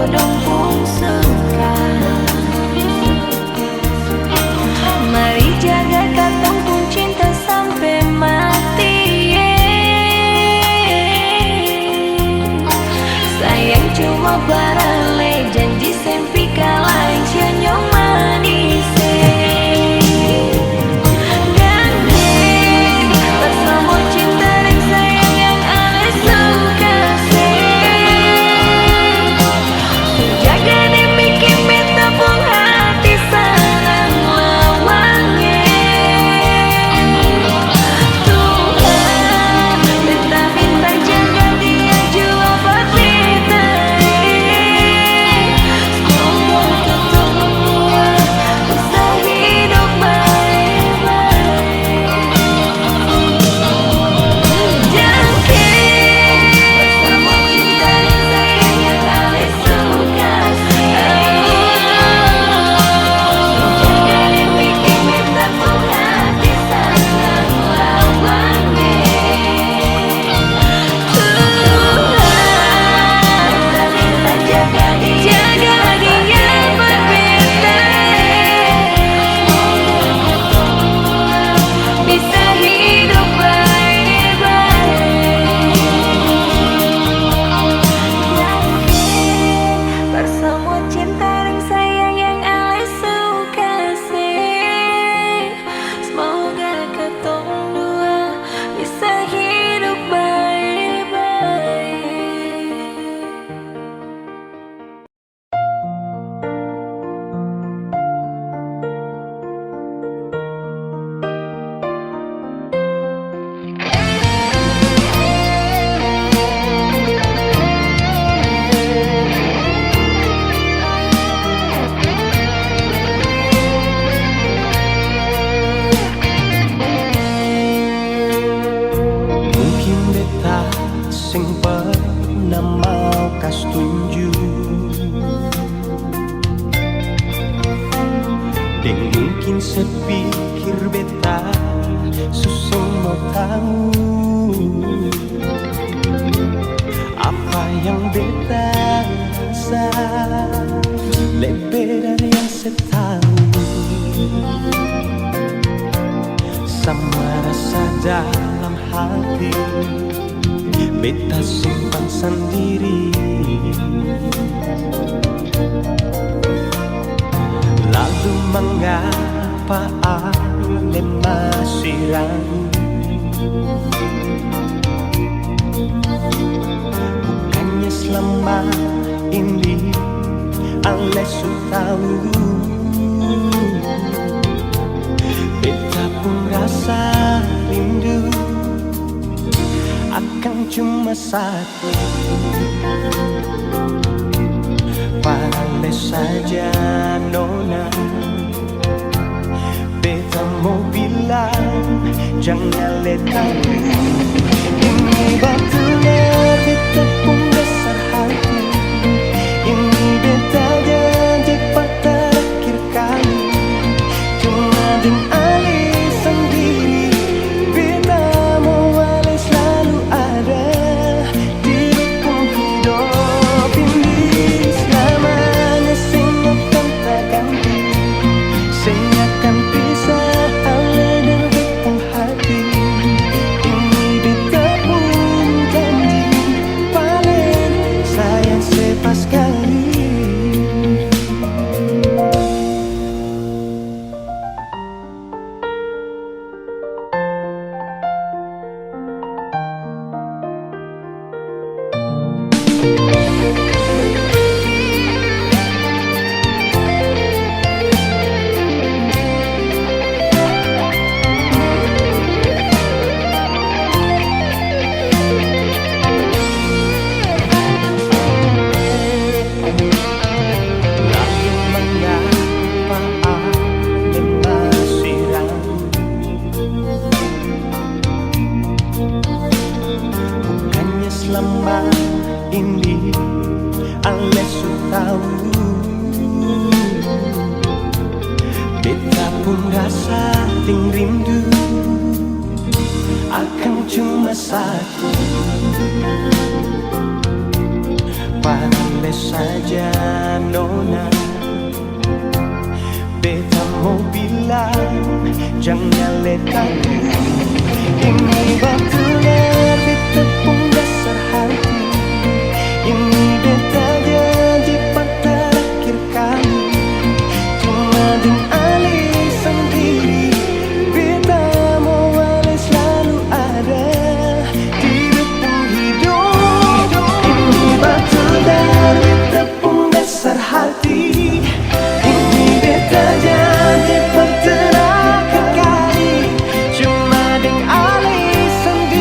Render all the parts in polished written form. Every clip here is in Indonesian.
dong pun suka. Mari jaga katong pun cinta sampai mati. Sayang cuma barale janji sempi kalah nyong manis. Sepikir beta susung mau tahu apa yang beta rasa lebih dari yang setahu. Sama rasa dalam hati beta simpan sendiri. Lalu mengapa ale masih ragu? Bukannya selama ini ale sudah tahu. Beta pun rasa rindu akan cuma satu. Pandai saja nona, beta mau bilang jangan letaku. Ini batunya beta pun besar hati. Ini beta janji pada akhir kali. Cuma dengan ale sendiri. Beta mau ale selalu ada di hukum hidup ini. Selamanya singakan tak ganti. Singakan pisah ale dan hukum hati. Ini beta pun janji paling sayang sepas kali. Lalu mengapa ale masih ragu? Bukannya selama ini ale sudah tahu. Beta pun rasa ting rindu akan cuma satu. Wale saja nona, beta mau bilang jangan letaku. Ini batunya ditepung dasar hati. Ini beta janji pada akhir kali. Cuma dengan alih sendiri, beta mau wale selalu ada di depan hidup. Ini batu dari tepung dasar hati. Ini beta janji pada terakhir kali. Cuma dengan alih sendiri.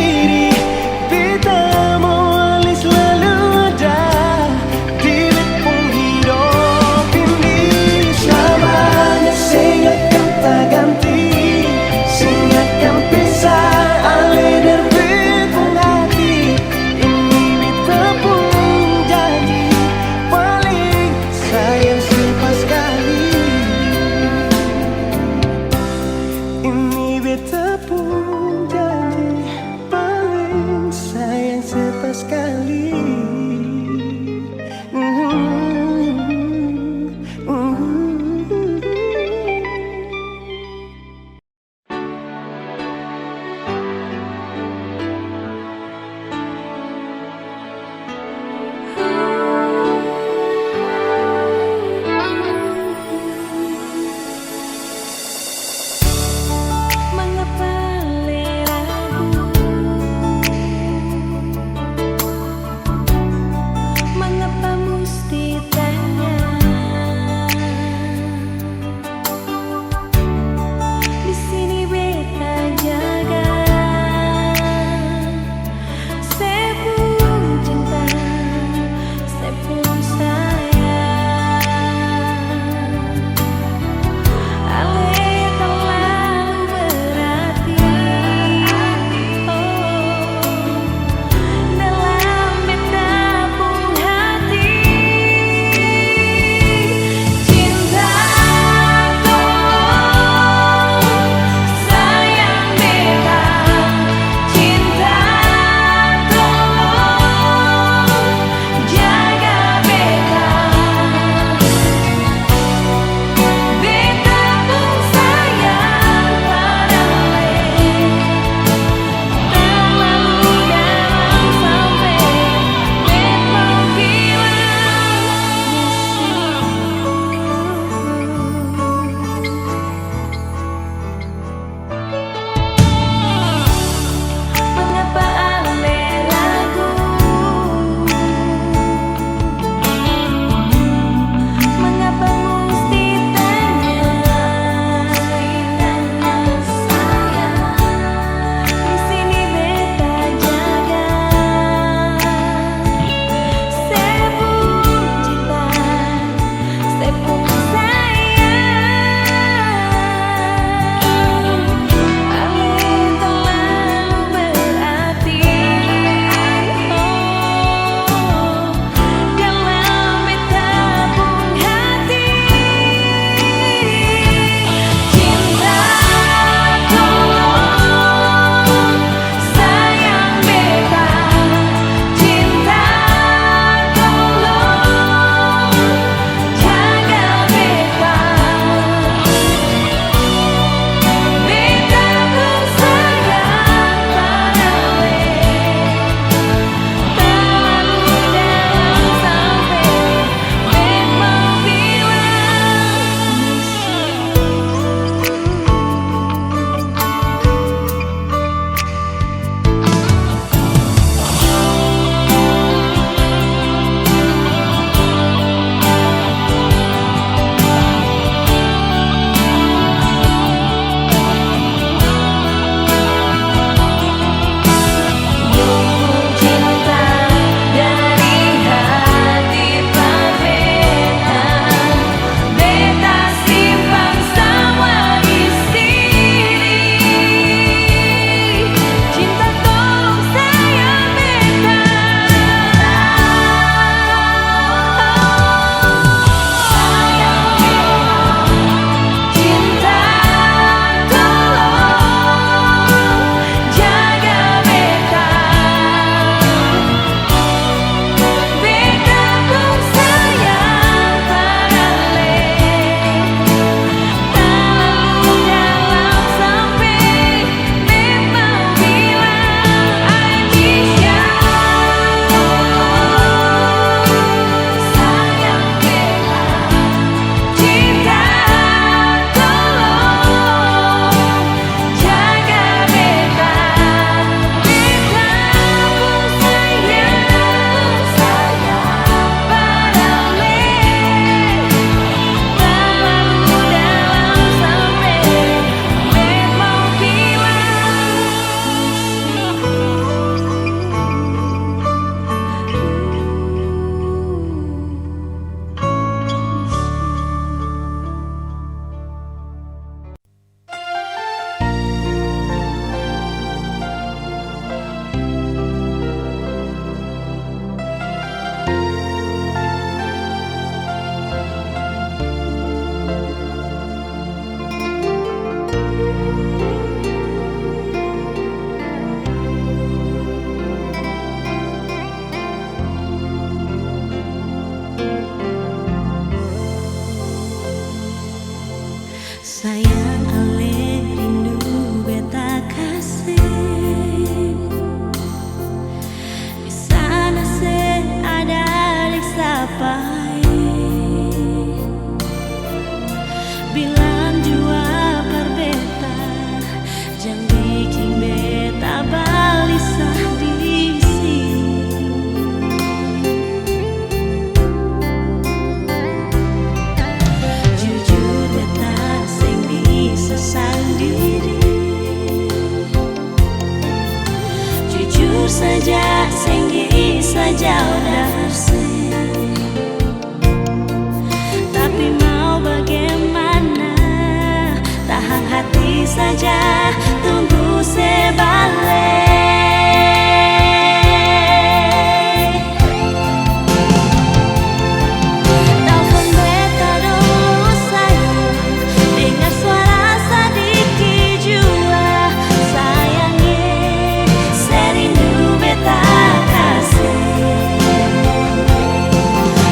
saja, tunggu sebalik. Telepon beta dulu sayang, dengar suara sedikit jua. Sayangnya, serindu beta kasih.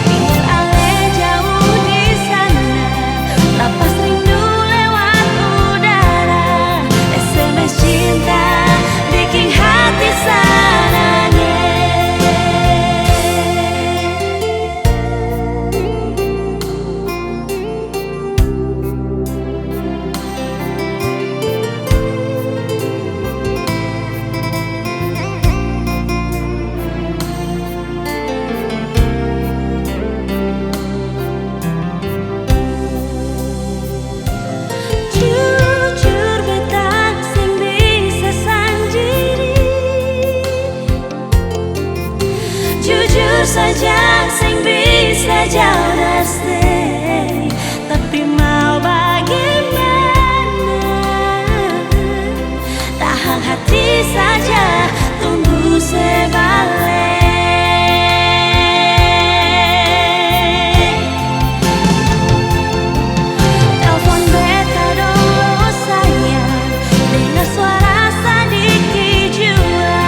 Biar ale jauh di sana, lepas rindu lewat udara. SMS cinta bikin hati sananya. Jujur beta sing bisa sendiri, jujur saja sing bisa jauh stay. Tapi mau bagaimana, tahan hati saja, tunggu sebalik. Telepon beta dulu sayang, dengar suara sedikit jua.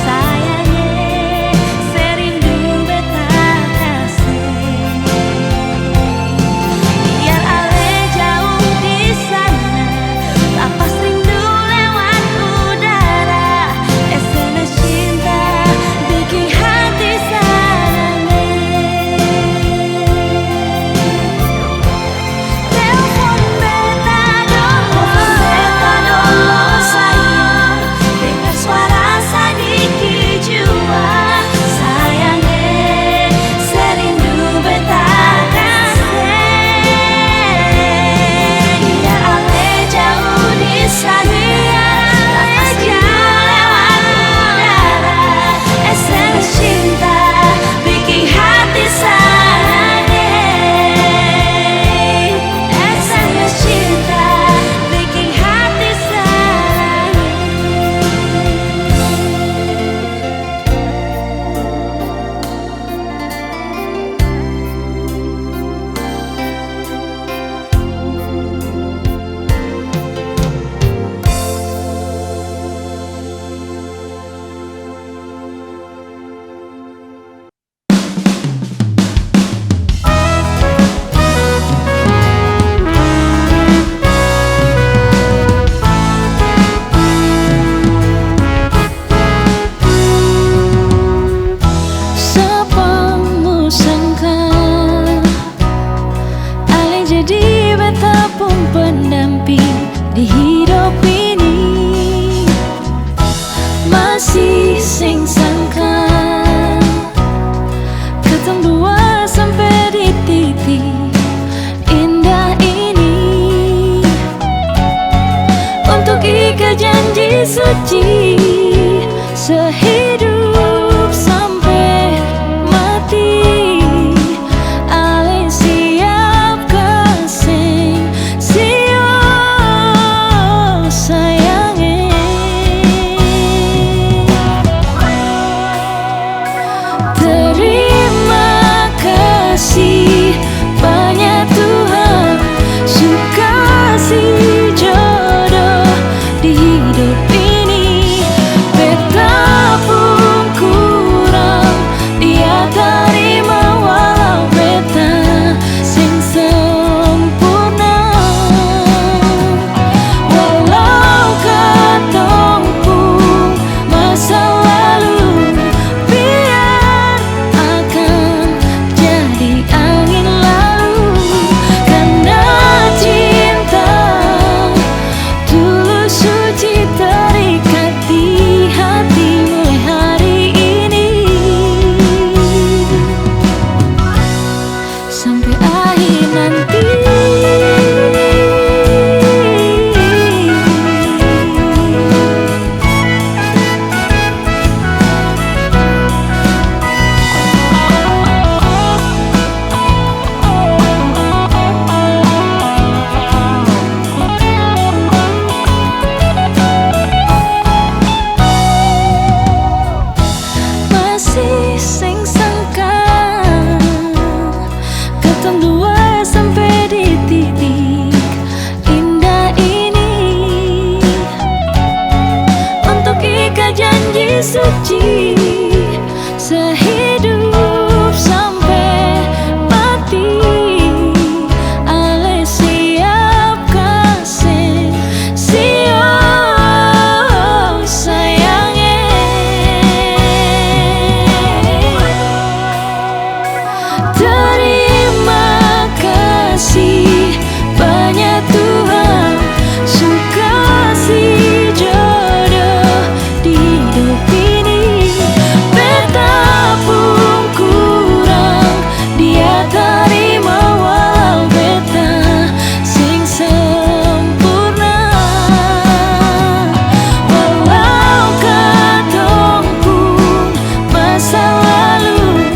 Sayangnya, serindu beta kasih. Biar ale jauh di sana, lepas rindu lewat udara. SMS cinta bikin hati sananya. Telepon beta dulu sayang, dengar suara sedikit jua. Sayangnya, serindu beta kasih. Biar ale jauh di sana, lepas rindu lewat udara. SMS cinta bikin hati sananya. SMS cinta bikin hati sananya. Siapamu sangka ale jadi beta pun pendamping di hidup ini. Masih sing sangka ketemu dua sampai di titik indah ini. Untuk ikat janji suci sehidup sampai mati. Ale siap kasih sio sayangnya. Terima kasih banyak Tuhan, suka si jodoh di hidup ini. Betapun kurang dia terima, walau beta sing sempurna. Walau katong pun masa lalu, biar akan jadi angin lalu. Karena cinta tulus suci terikat di hati mulai hari ini sampai akhir nanti. katong dua sampai di titik indah ini. Untuk ikat janji suci sehidup sampai mati. Ale siap kasih siap sayangnya. Terima kasih banyak Tuhan, suka kasih jodoh di hidup ini. Betapun kurang dia terima walau beta sing sempurna. Walau katong pun masa lalu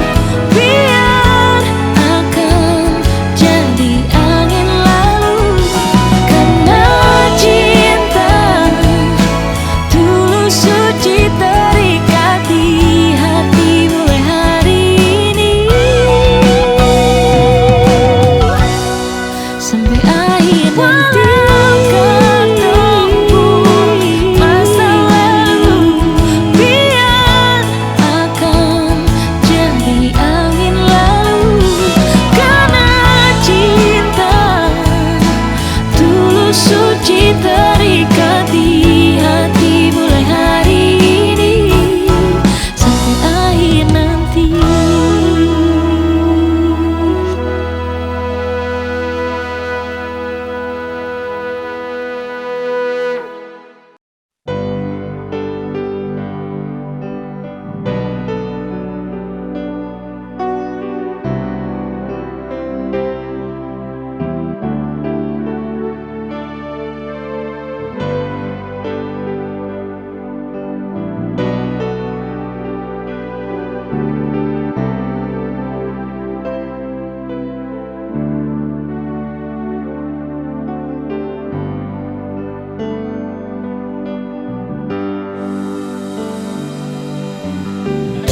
biar akan jadi angin lalu. Karena cinta tulus suci terikat di hati mulai hari ini sampai akhir nanti. Katong pun masa lalu biar akan jadi angin lalu. Karena cinta tulus suci terikat di hati mulai hari ini sampai akhir nanti.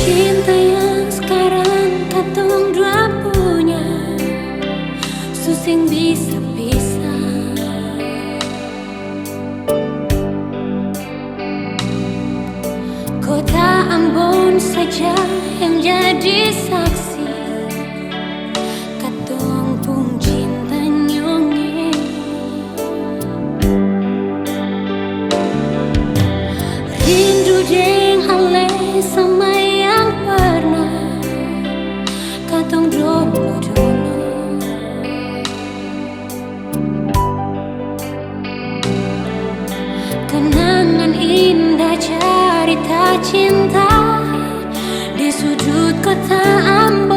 Cinta yang sekarang katong dua punya susing bisa pisah. Kota Ambon saja yang jadi saksi katong pun cinta nyonge. Rindu jeng hale sama yang pernah katong dulu. Kenangan indah cerita cinta di sudut kota Ambon.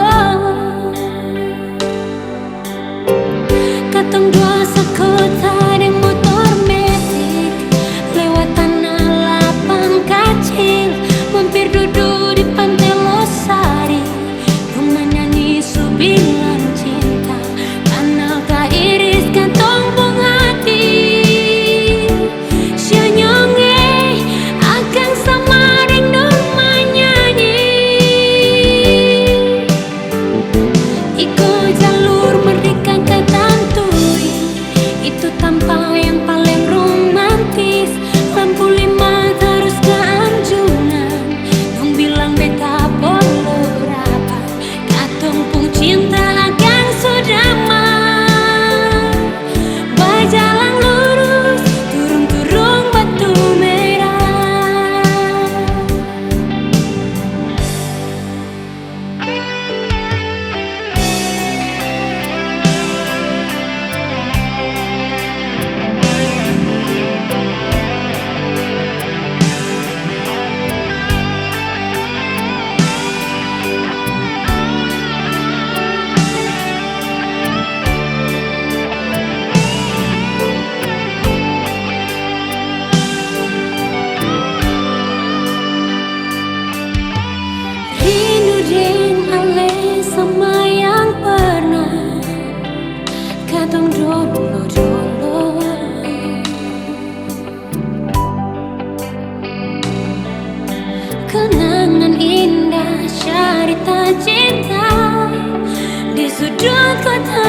kota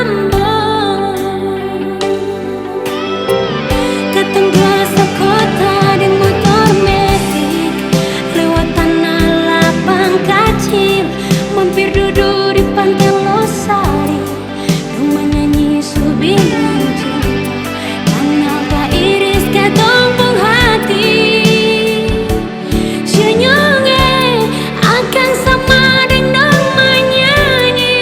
Ambo, ketemu dua sekota di motor metik, lewat tanah lapang kecil, mampir duduk di pantai Losari, rumah nyanyi Subilang cinta. Kenapa iris ketumpung hati, senyumnya akan sama dengan menyanyi.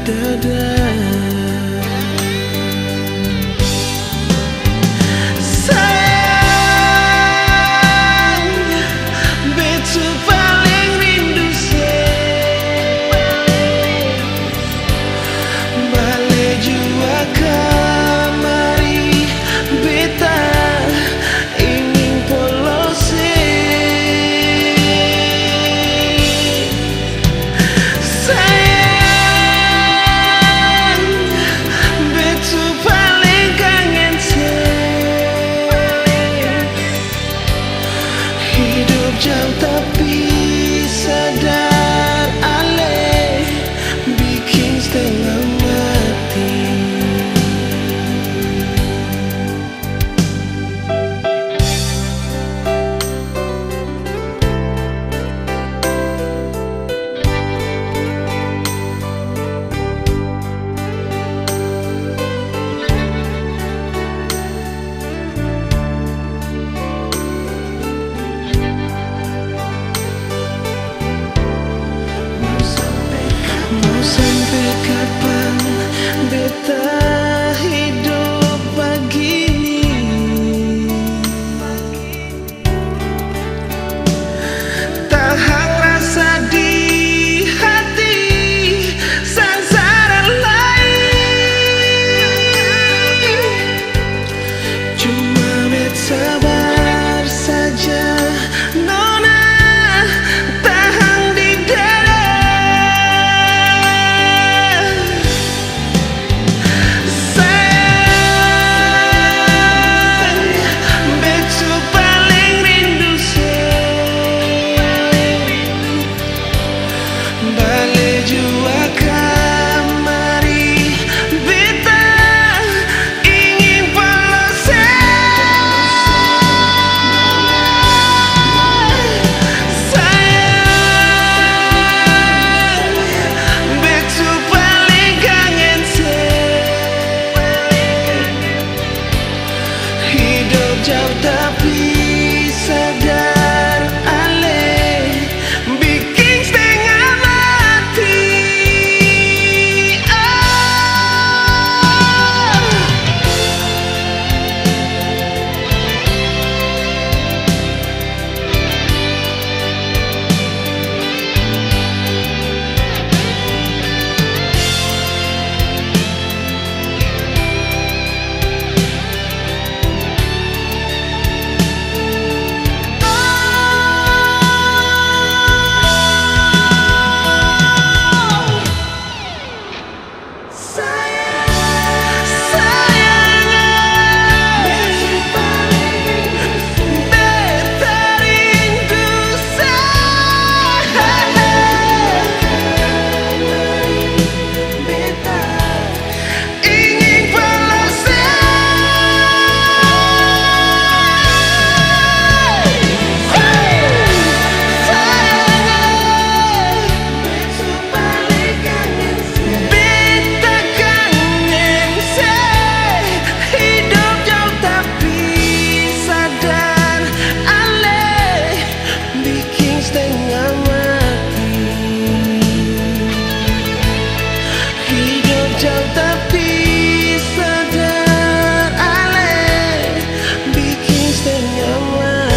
dada. Jauh tapi sadar ale bikin setengah mati. Sampai kapan beta hidup begini? Tahan rasa di hati sansaran lain. Cuma bet sabar saja nona. Jauh tapi sadar ale bikin setengah mati. Jauh tapi sadar ale bikin setengah mati.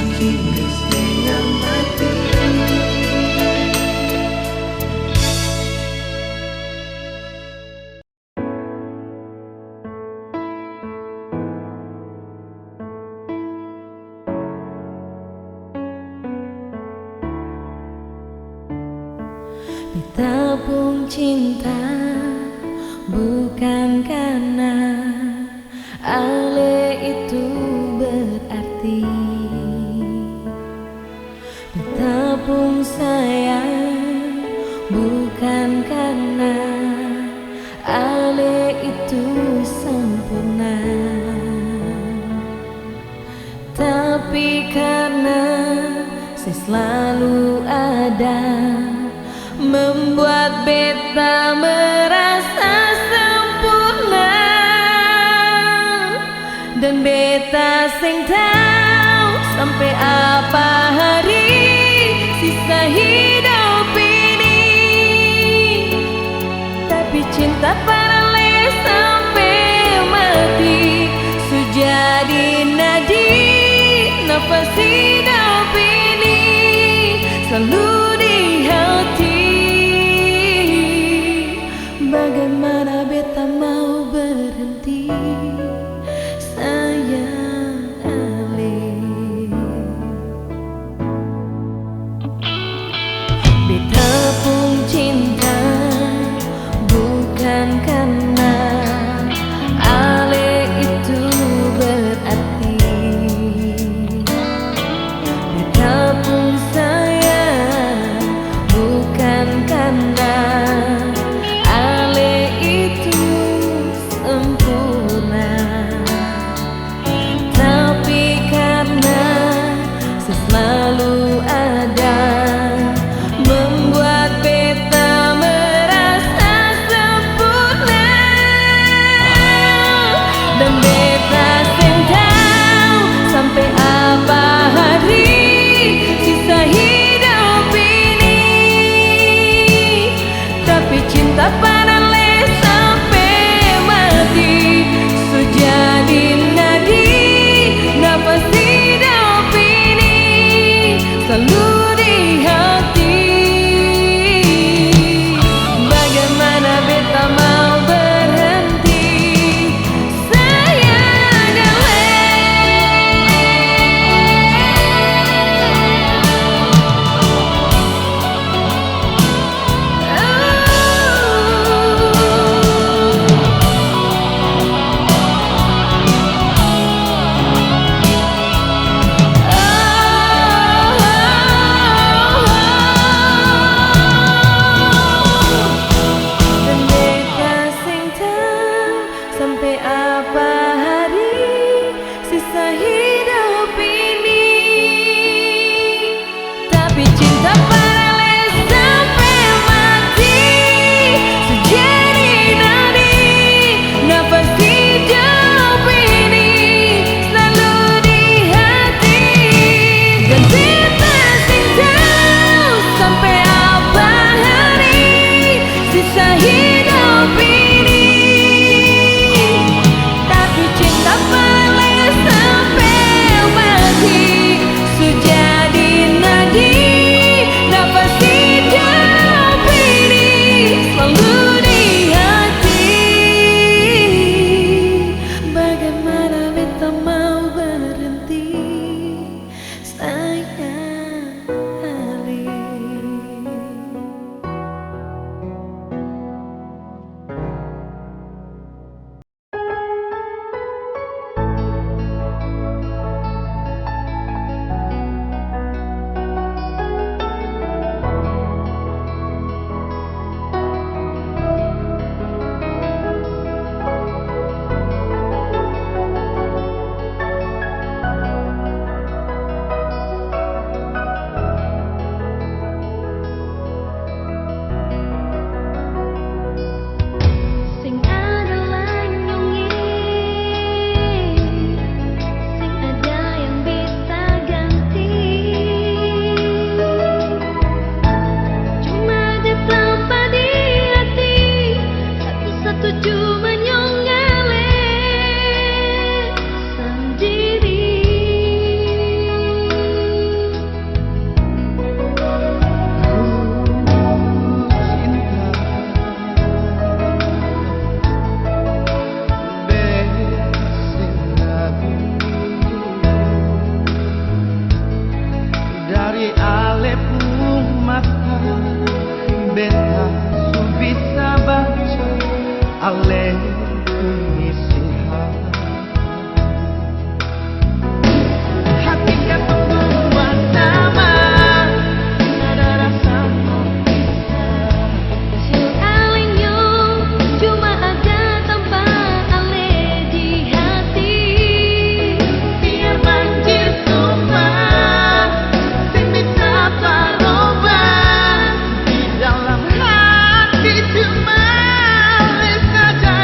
Bikin setengah mati. Ditabung cinta bukan karena ale itu berarti. Ditabung sayang bukan karena ale itu sempurna, tapi karena saya selalu ada membuat beta merasa sempurna. Dan beta sing tahu sampai apa hari sisa hidup ini. cinta paralel sampai mati. Sujadi nadi nafas hidup ini selalu di hati. Bagaimana beta mau berhenti, sayang Ali. Beta pun cinta bukan karena Ale itu berarti. Beta pun sayang bukan karena Ale itu sempurna, tapi karena selalu ada membuat beta merasa sempurna. Dan beta sing tahu sampai apa hari sisa hidup ini, tapi cinta paralel sampai mati. Sujadi nadi nafas hidup ini selalu di hati. Bagaimana beta mau berhenti, sayang Ale. Dan beta sing tahu sampai apa hari sisa hidup ini, tapi cinta paralel sampai mati. Sejadi nadi nafas hidup ini selalu di hati. Dan beta sing tahu sampai apa hari sisa hidup ini, tapi cinta paralel sampai mati. Sujadi nadi nafas hidup ini selalu di hati. Bagaimana beta mau berhenti, sayang Ali. Sing adalah nyungi, sing ada yang bisa ganti. Cuma ada tanpa di hati, satu-satu cuma nyongale sendiri. Dari Ale pun mata beta su bisa baca Ale isi hati kata membuat nama ada rasa Hasil alenyo cuma ada tanpa Ale di hati. biar banjir tumpah sing bisa taroban di dalam hati cuma saja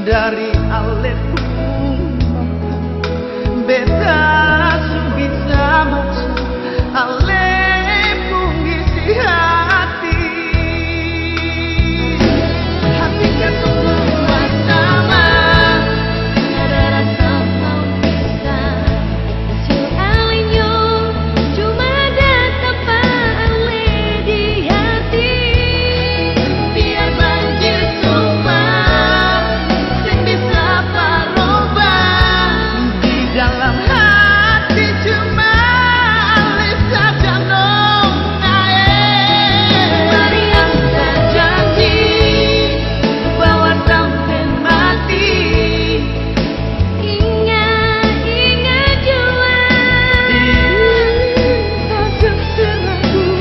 dari alepmu beta bisa maksud alepmu ngisi hati kan tunggu sama Ada rasa mau pisah Soalnya cuma ada tanpa ale di hati biar banjir tumpah sing bisa paroba di dalam hati cuma alif saja nong mari anda janji bahwa sampai mati Ingat jua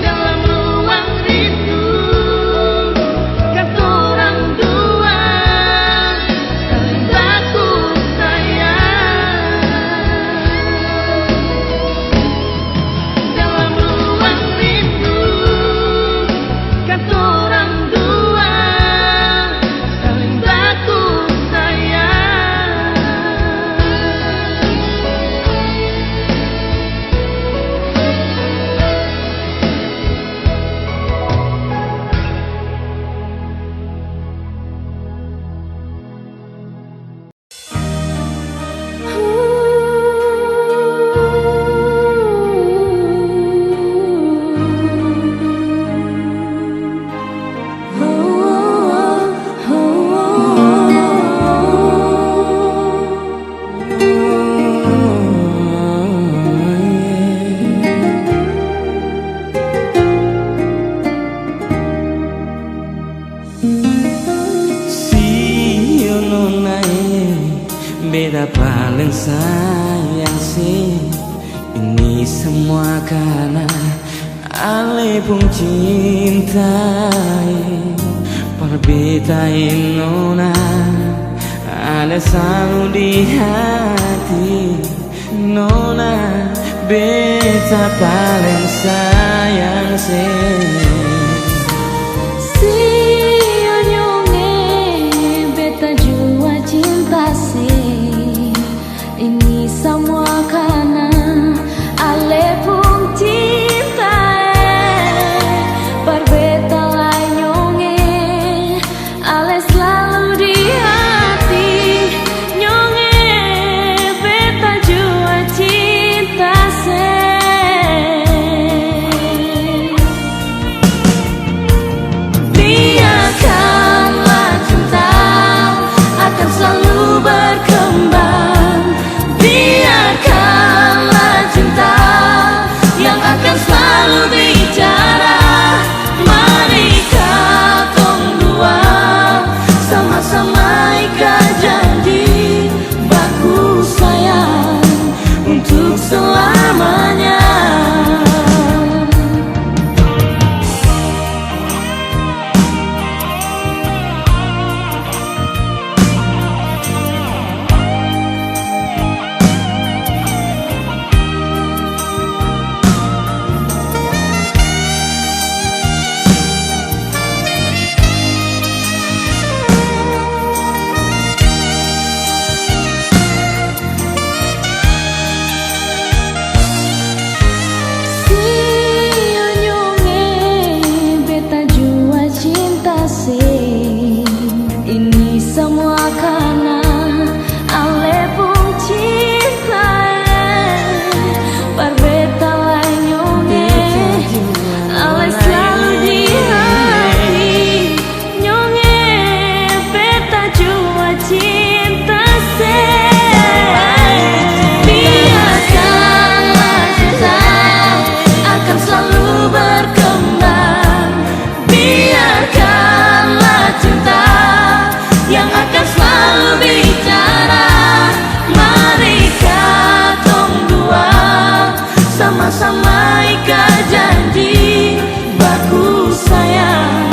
dalam ruang rindu katorang dua saling baku sayang dalam ruang rindu katorang dua saling baku sayang Si nae beda paling sayang sih. Ini semua karena ale pun cintai. Perbetain nona ada selalu di hati. Nona beta paling sayang sih. Si onyonge beta jua cinta sih Ini semua karena ale pun cinta Berbeta lai nyonge ale selalu di hati Nyonge beta jua cinta sih Biarkanlah cinta akan selalu berkembang Biarkanlah cinta yang akan selalu bicara Mari katong dua sama-sama ikat janji Baku sayang untuk selamanya sama-sama ikat janji Baku sayang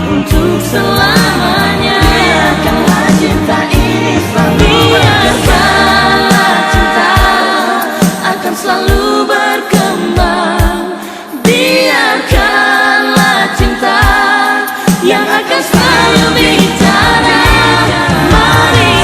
untuk selamanya Biarkanlah cinta ini selalu Biarkanlah cinta akan selalu berkembang Biarkanlah cinta yang akan selalu bicara Mari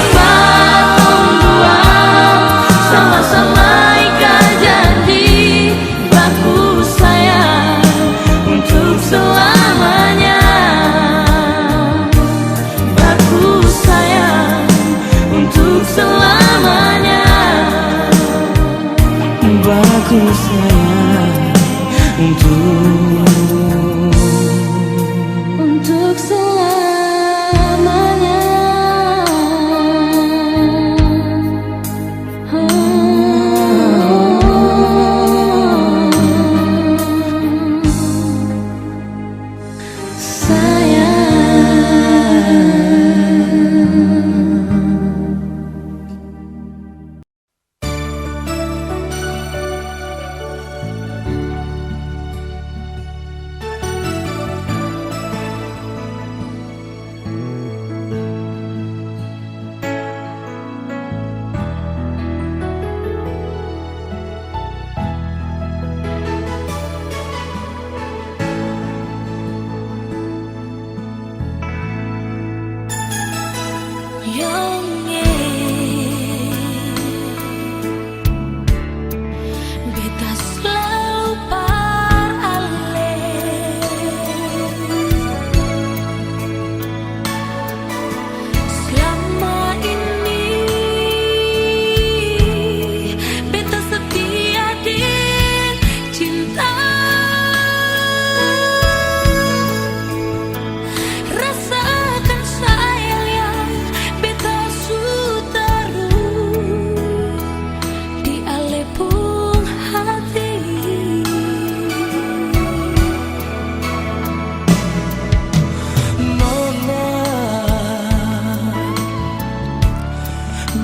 Yonge beta selalu parale selama ini beta setia di cinta rasakan sayang yang beta sutaru di alepung hati. Nona,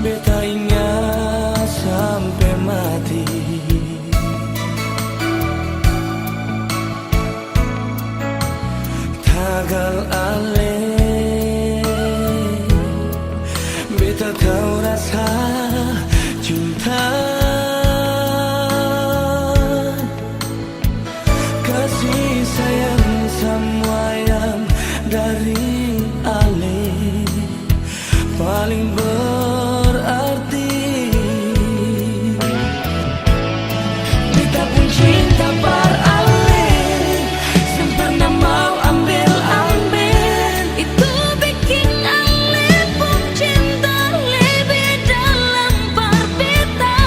beta ingat sampai mati. Tagal ale, beta tahu rasa cinta. Kasih sayang semua yang dari ale paling berarti. Beta pun cinta par ale, sempurna mau ambil-ambil. Itu bikin ale pun cinta lebih dalam par beta.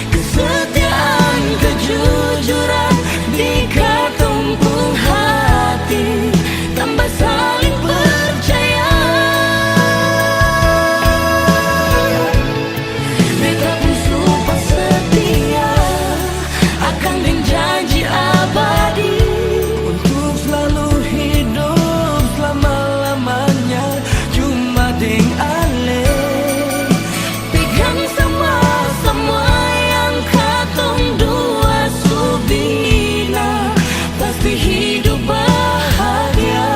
Kesetiaan, kejujuran di katumpung hati, tambah saling percaya. Beta pun sumpah setia akan janji abadi untuk selalu hidup selama-lamanya cuma deng ale. Pegang semua yang katong dua subina, pasti hidup bahagia.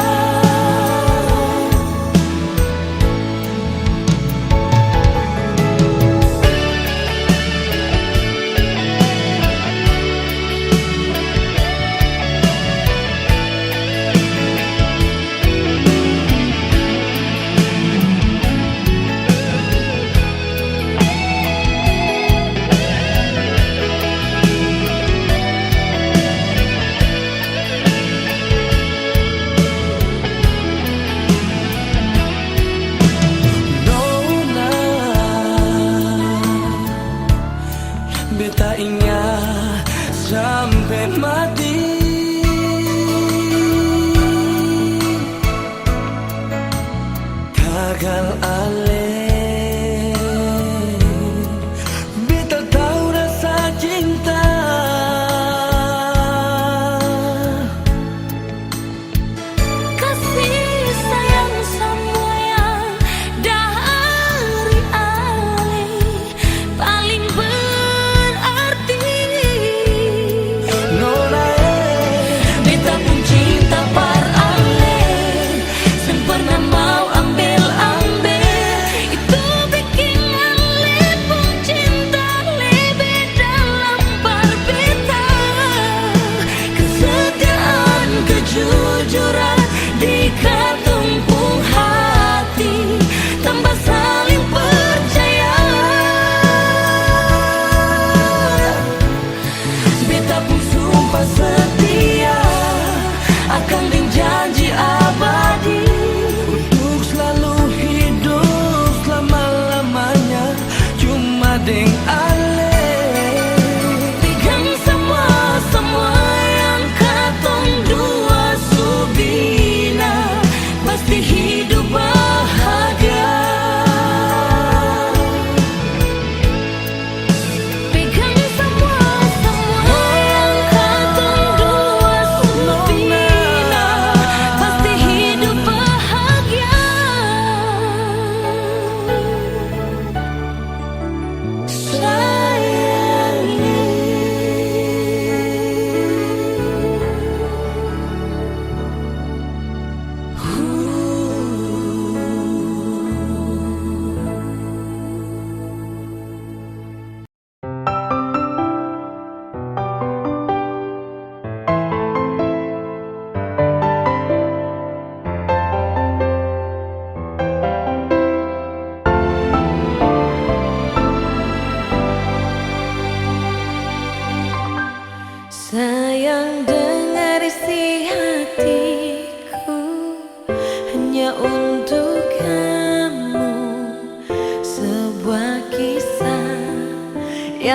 Nona, beta ingat sampai mati. Tagal ale, beta tahu rasa cinta. Kasih sayang semua yang dari ale paling berarti. Nona, Beta pun cinta par ale, sempurna mau ambil-ambil.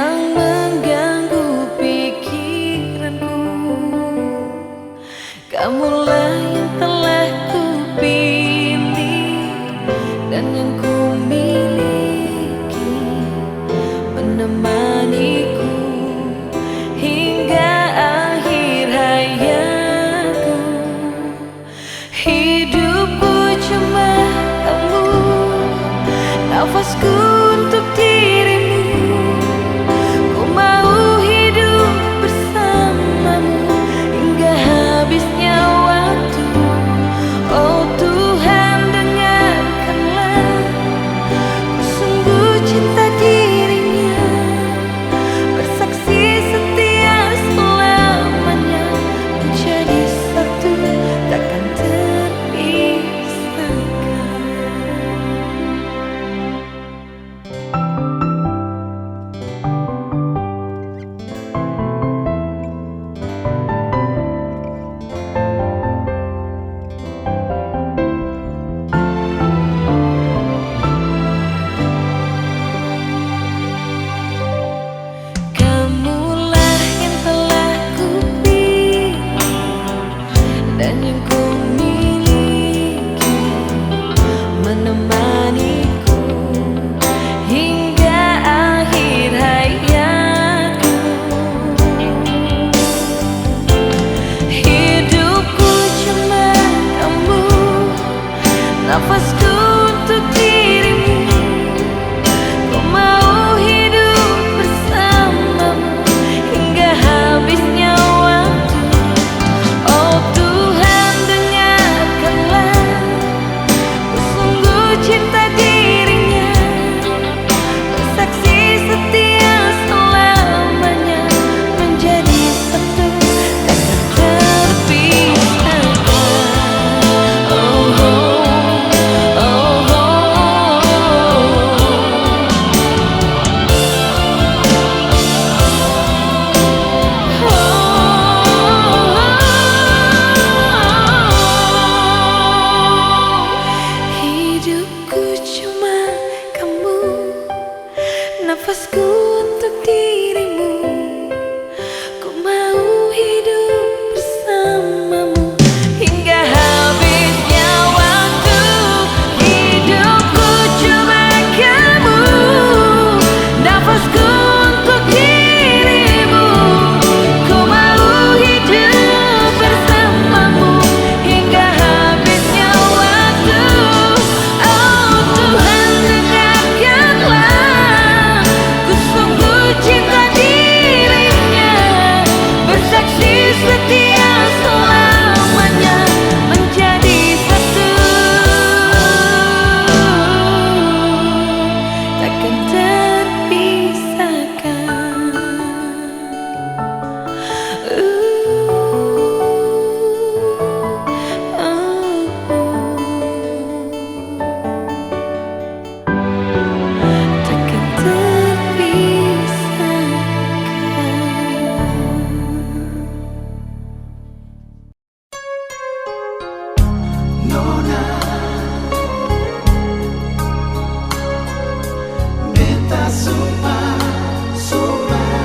yang mengganggu pikiranku. Kamulah yang telah kupilih dan yang ku miliki, menemaniku hingga akhir hayatku. Hidupku cuma kamu, nafasku untuk dirimu. Ku mau hidup bersamamu hingga habisnya waktu. Oh Tuhan, dengarkanlah, ku sungguh cinta dirinya, bersaksi setia selamanya, menjadi satu takkan terpisahkan. Kamulah yang telah kupilih dan yang ku miliki, menemaniku hingga akhir hayatku. Hidupku cuma kamu, nafasku untuk dirimu. Ku mau hidup bersamamu hingga habisnya waktu. Oh Tuhan, dengarkanlah, ku sungguh cinta dirinya, bersaksi setia selamanya, menjadi satu takkan terpisahkan. Oh, oh, oh, oh. Hidupku cuma kamu, nafasku untuk dirimu. Ku mau hidup bersamamu hingga habisnya waktu. Hidupku cuma kamu, nafasku untuk dirimu. Ku mau hidup bersamamu hingga habisnya waktu. Oh Tuhan, dengarkanlah, ku sungguh cinta dirinya, bersaksi setia selamanya, menjadi satu takkan terpisahkan. Takkan terpisahkan. Nona, beta sumpah, sumpah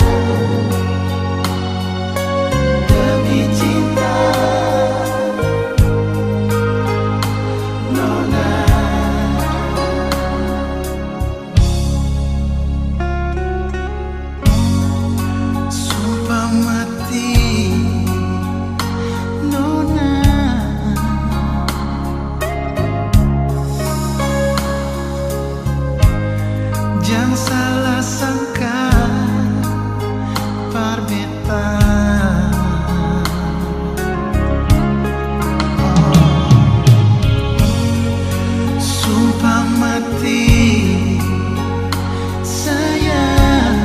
demi cinta. Nona, sumpah mati. Nona, jangan salah sangka parbeta. Sumpah mati sayang,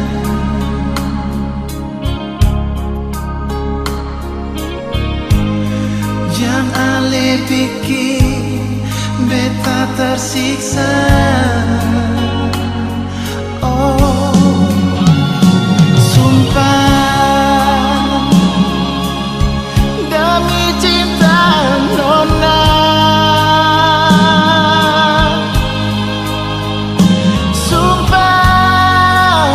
jangan ale bikin beta tersiksa. Oh, sumpah demi cinta. Nona, sumpah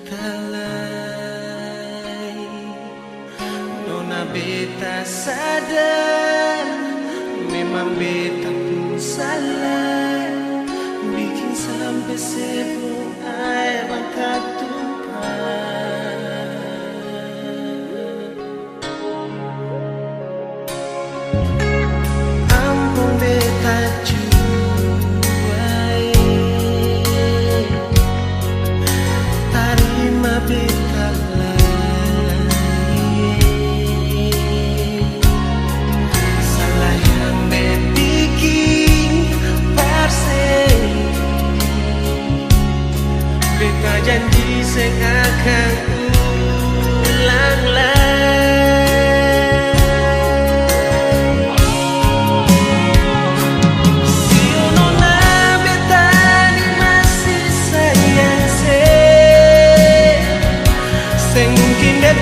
betalai nona beta sadar memang beta pun salah bikin sampai sebelum air mata tumpah. Ampun beta cuai tarima beta lalai salah yang bikin parse beta janji sing akan ulang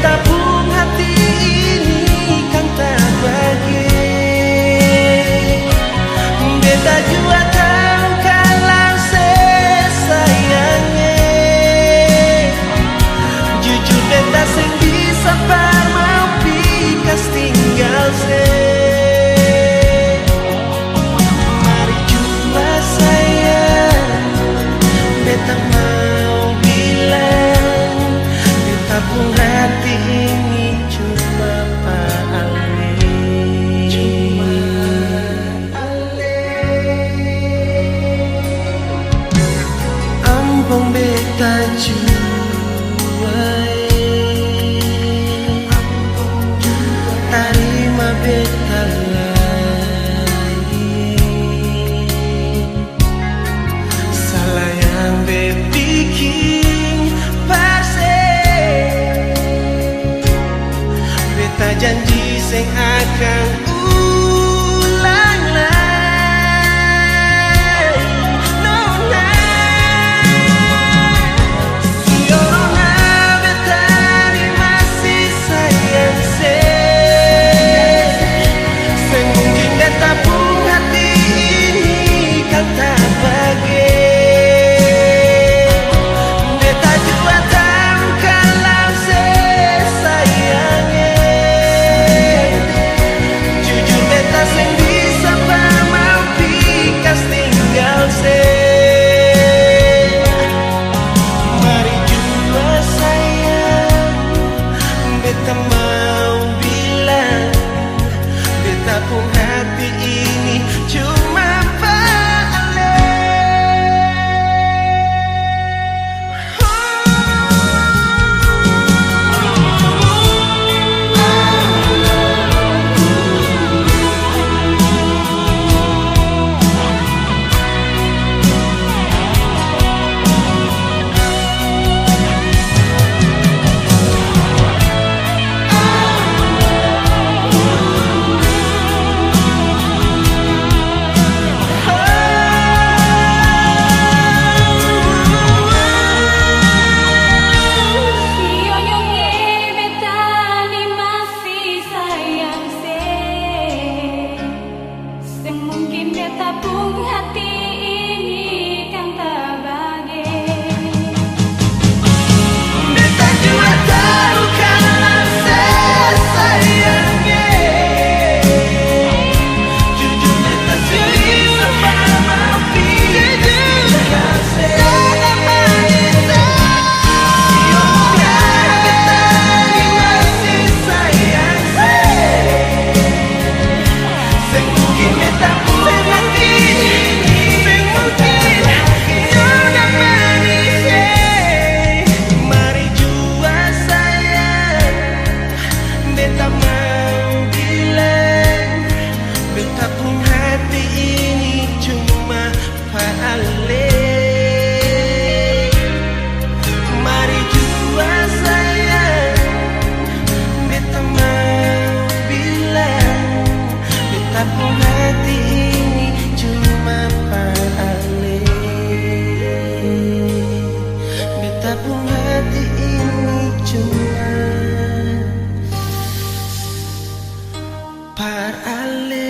tabung hati ini kan tak bagi beta jua tahu kalau sayangnya jujur beta sing bisa mau pikas tinggal mari jua sayang beta mau bilang beta pun hati ini cuma Ale, cuma Ale. Ampun beta cuai, tarima beta lain. Salah yang bikin beta janji sing akan ulang lagi nona Fiona beta ni masih sayang sing mungkin beta pun hati ini kan tak bagi beta jua tahu kalau sayangnya sing bisa mau pikas tinggal mari jua sayang beta mau bilang beta pun hati ini cuma par Ale.